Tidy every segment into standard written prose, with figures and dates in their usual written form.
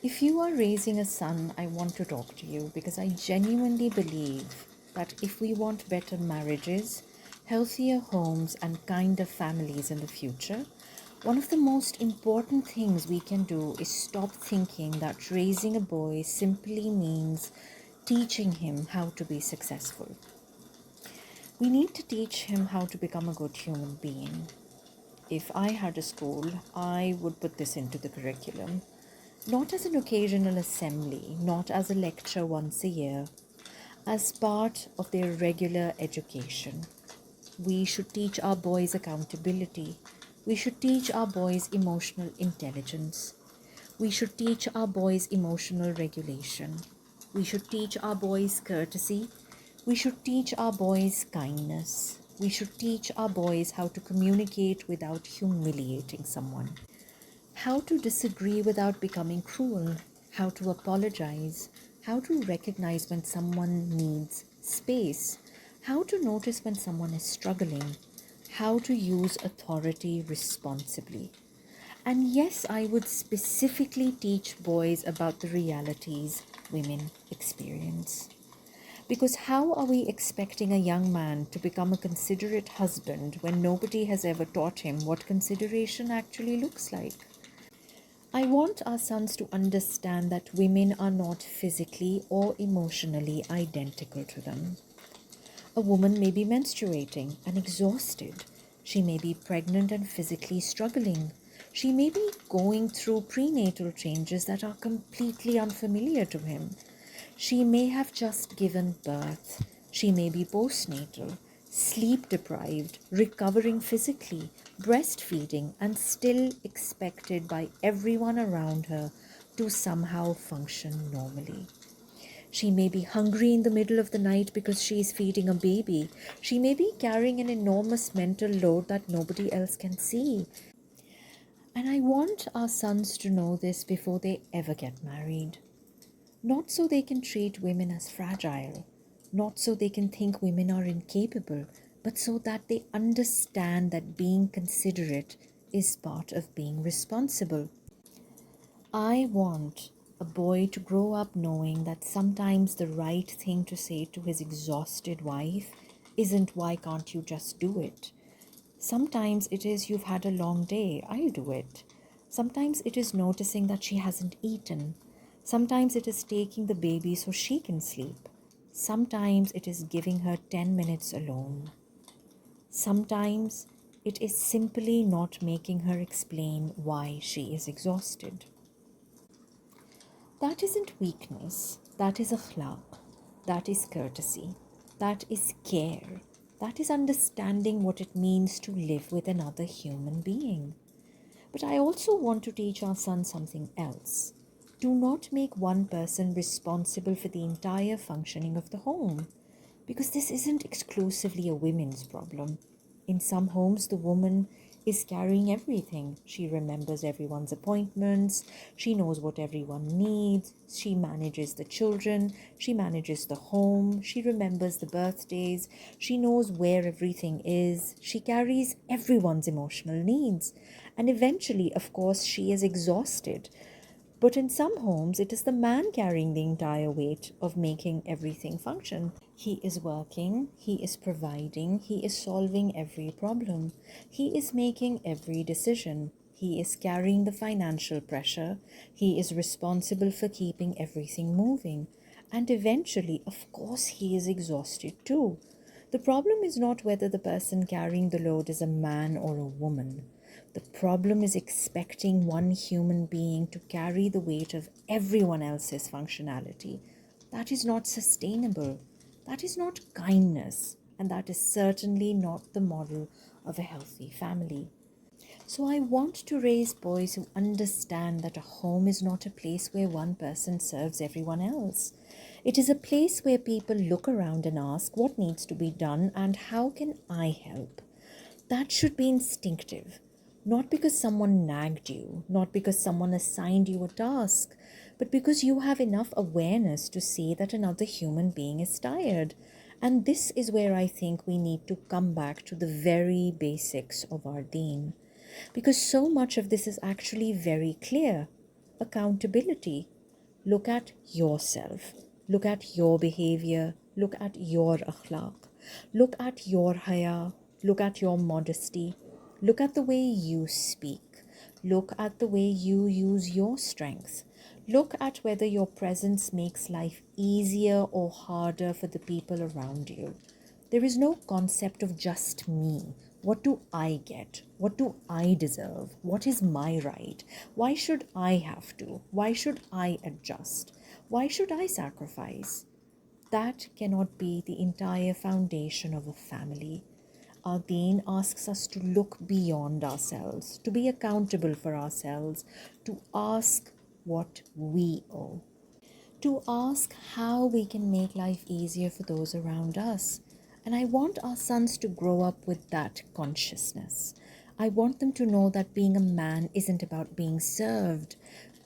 If you are raising a son, I want to talk to you because I genuinely believe that if we want better marriages, healthier homes, and kinder families in the future, one of the most important things we can do is stop thinking that raising a boy simply means teaching him how to be successful. We need to teach him how to become a good human being. If I had a school, I would put this into the curriculum. Not as an occasional assembly, not as a lecture once a year, as part of their regular education. We should teach our boys accountability. We should teach our boys emotional intelligence. We should teach our boys emotional regulation. We should teach our boys courtesy. We should teach our boys kindness. We should teach our boys how to communicate without humiliating someone, how to disagree without becoming cruel, how to apologize, how to recognize when someone needs space, how to notice when someone is struggling, how to use authority responsibly. And yes, I would specifically teach boys about the realities women experience. Because how are we expecting a young man to become a considerate husband when nobody has ever taught him what consideration actually looks like? I want our sons to understand that women are not physically or emotionally identical to them. A woman may be menstruating and exhausted. She may be pregnant and physically struggling. She may be going through prenatal changes that are completely unfamiliar to him. She may have just given birth. She may be postnatal, sleep deprived, recovering physically, breastfeeding, and still expected by everyone around her to somehow function normally. She may be hungry in the middle of the night because she is feeding a baby. She may be carrying an enormous mental load that nobody else can see. And I want our sons to know this before they ever get married. Not so they can treat women as fragile, not so they can think women are incapable, but so that they understand that being considerate is part of being responsible. I want a boy to grow up knowing that sometimes the right thing to say to his exhausted wife isn't "why can't you just do it?" Sometimes it is "you've had a long day, I'll do it." Sometimes it is noticing that she hasn't eaten. Sometimes it is taking the baby so she can sleep. Sometimes it is giving her 10 minutes alone. Sometimes it is simply not making her explain why she is exhausted. That isn't weakness, that is akhlaq, that is courtesy, that is care, that is understanding what it means to live with another human being. But I also want to teach our son something else. Do not make one person responsible for the entire functioning of the home, because this isn't exclusively a women's problem. In some homes, the woman is carrying everything. She remembers everyone's appointments, she knows what everyone needs, she manages the children, she manages the home, she remembers the birthdays, she knows where everything is, she carries everyone's emotional needs. And eventually, of course, she is exhausted. But in some homes, it is the man carrying the entire weight of making everything function. He is working, he is providing, he is solving every problem, he is making every decision, he is carrying the financial pressure, he is responsible for keeping everything moving. And eventually, of course, he is exhausted too. The problem is not whether the person carrying the load is a man or a woman. The problem is expecting one human being to carry the weight of everyone else's functionality. That is not sustainable. That is not kindness. And that is certainly not the model of a healthy family. So I want to raise boys who understand that a home is not a place where one person serves everyone else. It is a place where people look around and ask what needs to be done and how can I help. That should be instinctive. Not because someone nagged you, not because someone assigned you a task, but because you have enough awareness to see that another human being is tired. And this is where I think we need to come back to the very basics of our deen. Because so much of this is actually very clear. Accountability. Look at yourself. Look at your behavior. Look at your akhlaq. Look at your haya. Look at your modesty. Look at the way you speak. Look at the way you use your strength. Look at whether your presence makes life easier or harder for the people around you. There is no concept of just me. What do I get? What do I deserve? What is my right? Why should I have to? Why should I adjust? Why should I sacrifice? That cannot be the entire foundation of a family. Our deen asks us to look beyond ourselves, to be accountable for ourselves, to ask what we owe, to ask how we can make life easier for those around us. And I want our sons to grow up with that consciousness. I want them to know that being a man isn't about being served.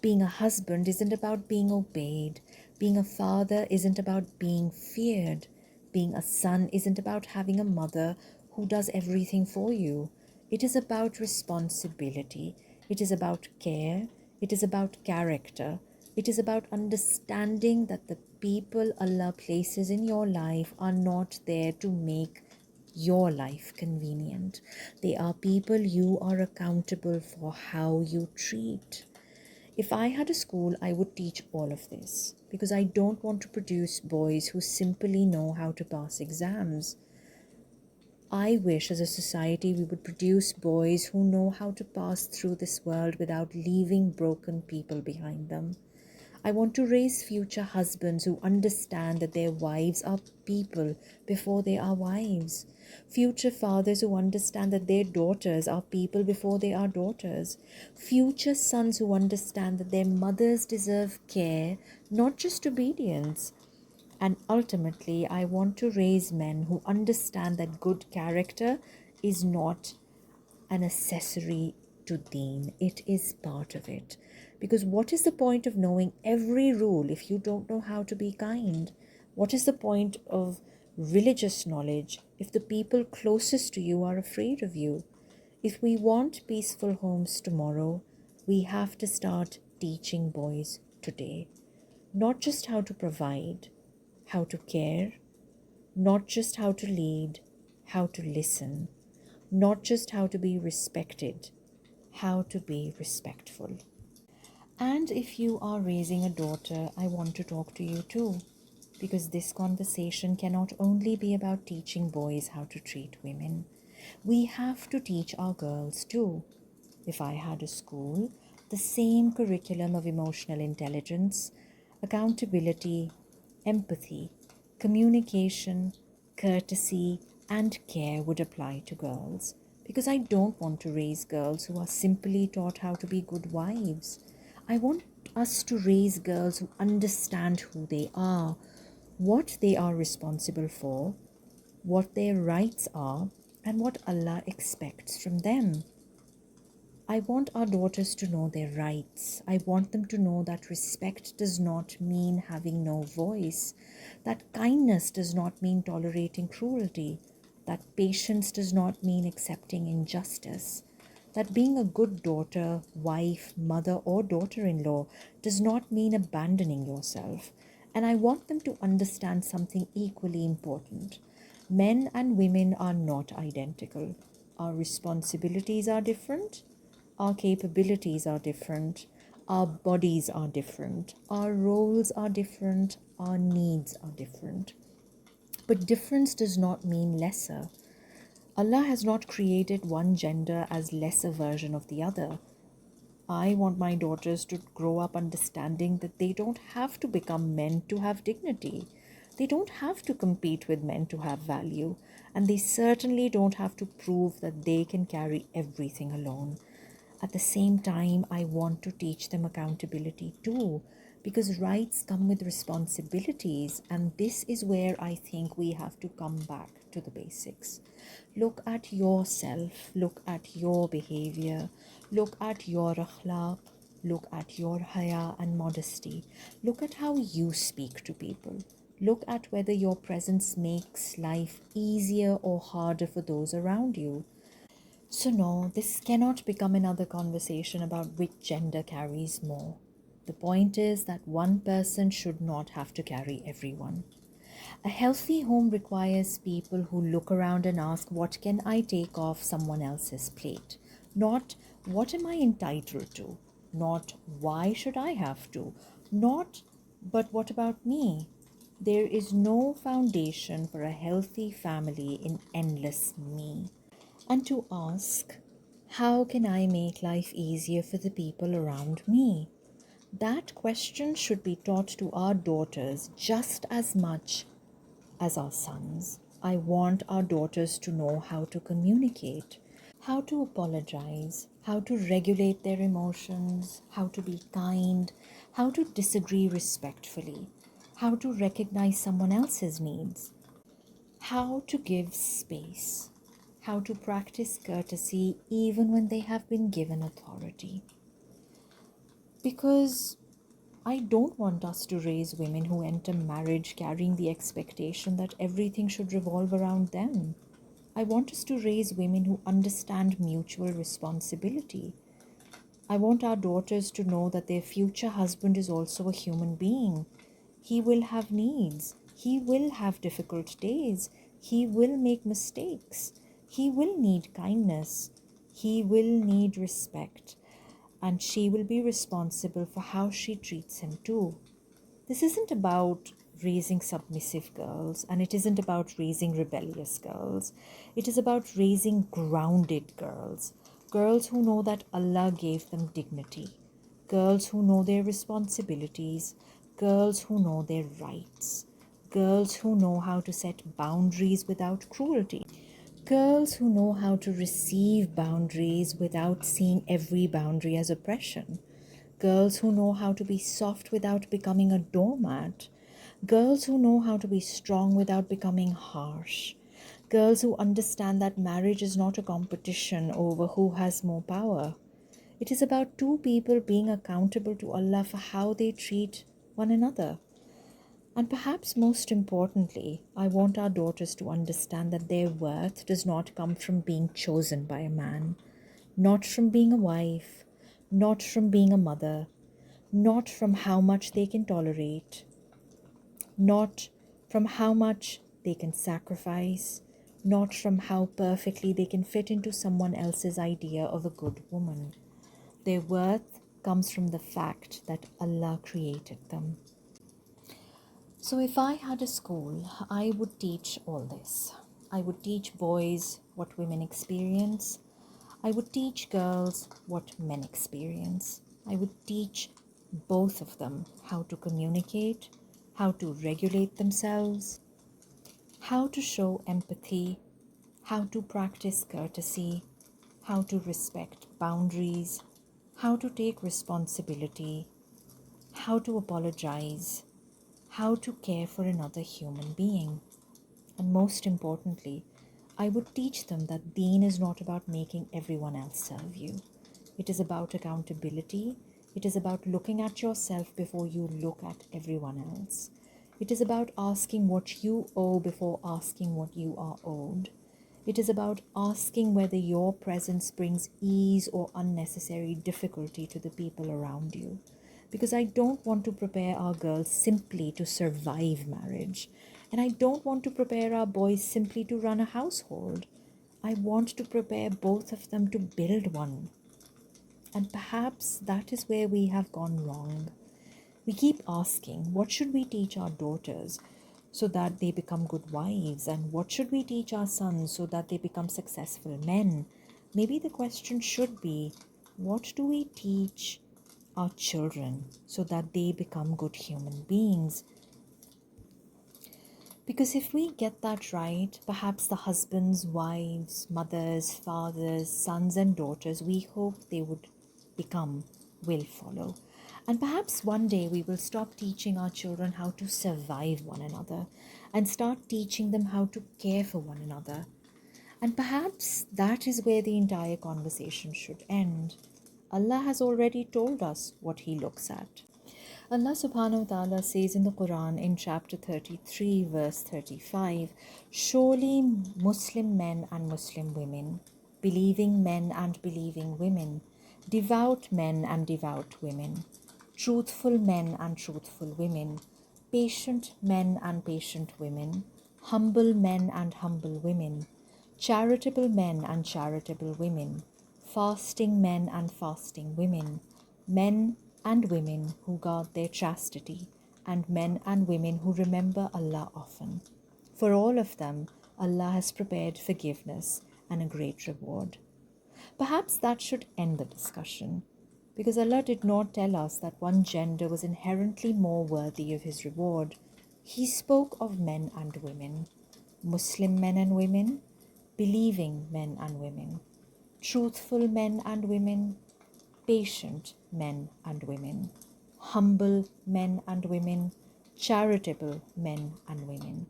Being a husband isn't about being obeyed. Being a father isn't about being feared. Being a son isn't about having a mother who does everything for you. It is about responsibility. It is about care. It is about character. It is about understanding that the people Allah places in your life are not there to make your life convenient. They are people you are accountable for how you treat. If I had a school, I would teach all of this because I don't want to produce boys who simply know how to pass exams. I wish as a society we would produce boys who know how to pass through this world without leaving broken people behind them. I want to raise future husbands who understand that their wives are people before they are wives. Future fathers who understand that their daughters are people before they are daughters. Future sons who understand that their mothers deserve care, not just obedience. And ultimately, I want to raise men who understand that good character is not an accessory to deen, it is part of it. Because what is the point of knowing every rule if you don't know how to be kind? What is the point of religious knowledge if the people closest to you are afraid of you? If we want peaceful homes tomorrow, we have to start teaching boys today. Not just how to provide, how to care, not just how to lead, how to listen, not just how to be respected, how to be respectful. And if you are raising a daughter, I want to talk to you too, because this conversation cannot only be about teaching boys how to treat women. We have to teach our girls too. If I had a school, the same curriculum of emotional intelligence, accountability, empathy, communication, courtesy, and care would apply to girls. Because I don't want to raise girls who are simply taught how to be good wives. I want us to raise girls who understand who they are, what they are responsible for, what their rights are, and what Allah expects from them. I want our daughters to know their rights. I want them to know that respect does not mean having no voice, that kindness does not mean tolerating cruelty, that patience does not mean accepting injustice, that being a good daughter, wife, mother, or daughter in law does not mean abandoning yourself. And I want them to understand something equally important. Men and women are not identical. Our responsibilities are different. Our capabilities are different. Our bodies are different. Our roles are different. Our needs are different. But difference does not mean lesser. Allah has not created one gender as lesser version of the other. I want my daughters to grow up understanding that they don't have to become men to have dignity. They don't have to compete with men to have value. And they certainly don't have to prove that they can carry everything alone. At the same time, I want to teach them accountability too, because rights come with responsibilities, and this is where I think we have to come back to the basics. Look at yourself, look at your behavior, look at your akhlaq, look at your haya and modesty, look at how you speak to people. Look at whether your presence makes life easier or harder for those around you. So, no, this cannot become another conversation about which gender carries more. The point is that one person should not have to carry everyone. A healthy home requires people who look around and ask, what can I take off someone else's plate? Not, what am I entitled to? Not, why should I have to? Not, but what about me? There is no foundation for a healthy family in endless me. And to ask, how can I make life easier for the people around me? That question should be taught to our daughters just as much as our sons. I want our daughters to know how to communicate, how to apologize, how to regulate their emotions, how to be kind, how to disagree respectfully, how to recognize someone else's needs, how to give space, how to practice courtesy even when they have been given authority. Because I don't want us to raise women who enter marriage carrying the expectation that everything should revolve around them. I want us to raise women who understand mutual responsibility. I want our daughters to know that their future husband is also a human being. He will have needs. He will have difficult days. He will make mistakes. He will need kindness. He will need respect. And she will be responsible for how she treats him too. This isn't about raising submissive girls, and it isn't about raising rebellious girls. It is about raising grounded girls, girls who know that Allah gave them dignity, girls who know their responsibilities, girls who know their rights, girls who know how to set boundaries without cruelty. Girls who know how to receive boundaries without seeing every boundary as oppression. Girls who know how to be soft without becoming a doormat. Girls who know how to be strong without becoming harsh. Girls who understand that marriage is not a competition over who has more power. It is about two people being accountable to Allah for how they treat one another. And perhaps most importantly, I want our daughters to understand that their worth does not come from being chosen by a man, not from being a wife, not from being a mother, not from how much they can tolerate, not from how much they can sacrifice, not from how perfectly they can fit into someone else's idea of a good woman. Their worth comes from the fact that Allah created them. So if I had a school, I would teach all this. I would teach boys what women experience. I would teach girls what men experience. I would teach both of them how to communicate, how to regulate themselves, how to show empathy, how to practice courtesy, how to respect boundaries, how to take responsibility, how to apologize, how to care for another human being. And most importantly, I would teach them that deen is not about making everyone else serve you. It is about accountability. It is about looking at yourself before you look at everyone else. It is about asking what you owe before asking what you are owed. It is about asking whether your presence brings ease or unnecessary difficulty to the people around you. Because I don't want to prepare our girls simply to survive marriage. And I don't want to prepare our boys simply to run a household. I want to prepare both of them to build one. And perhaps that is where we have gone wrong. We keep asking, what should we teach our daughters so that they become good wives? And what should we teach our sons so that they become successful men? Maybe the question should be, what do we teach our children so that they become good human beings? Because if we get that right, perhaps the husbands, wives, mothers, fathers, sons, and daughters we hope they would become will follow. And perhaps one day we will stop teaching our children how to survive one another and start teaching them how to care for one another. And perhaps that is where the entire conversation should end. Allah has already told us what He looks at. Allah subhanahu wa ta'ala says in the Quran in chapter 33 verse 35, surely Muslim men and Muslim women, believing men and believing women, devout men and devout women, truthful men and truthful women, patient men and patient women, humble men and humble women, charitable men and charitable women, fasting men and fasting women, men and women who guard their chastity, and men and women who remember Allah often. For all of them, Allah has prepared forgiveness and a great reward. Perhaps that should end the discussion, because Allah did not tell us that one gender was inherently more worthy of His reward. He spoke of men and women, Muslim men and women, believing men and women, truthful men and women, patient men and women, humble men and women, charitable men and women,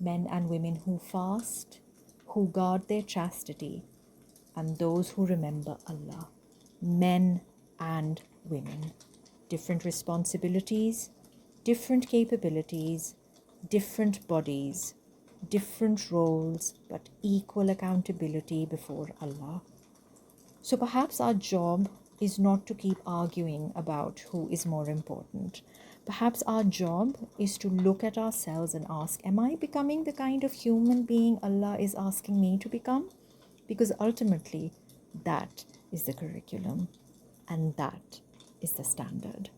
men and women who fast, who guard their chastity, and those who remember Allah, men and women, different responsibilities, different capabilities, different bodies, different roles, but equal accountability before Allah. So perhaps our job is not to keep arguing about who is more important. Perhaps our job is to look at ourselves and ask, am I becoming the kind of human being Allah is asking me to become? Because ultimately, that is the curriculum and that is the standard.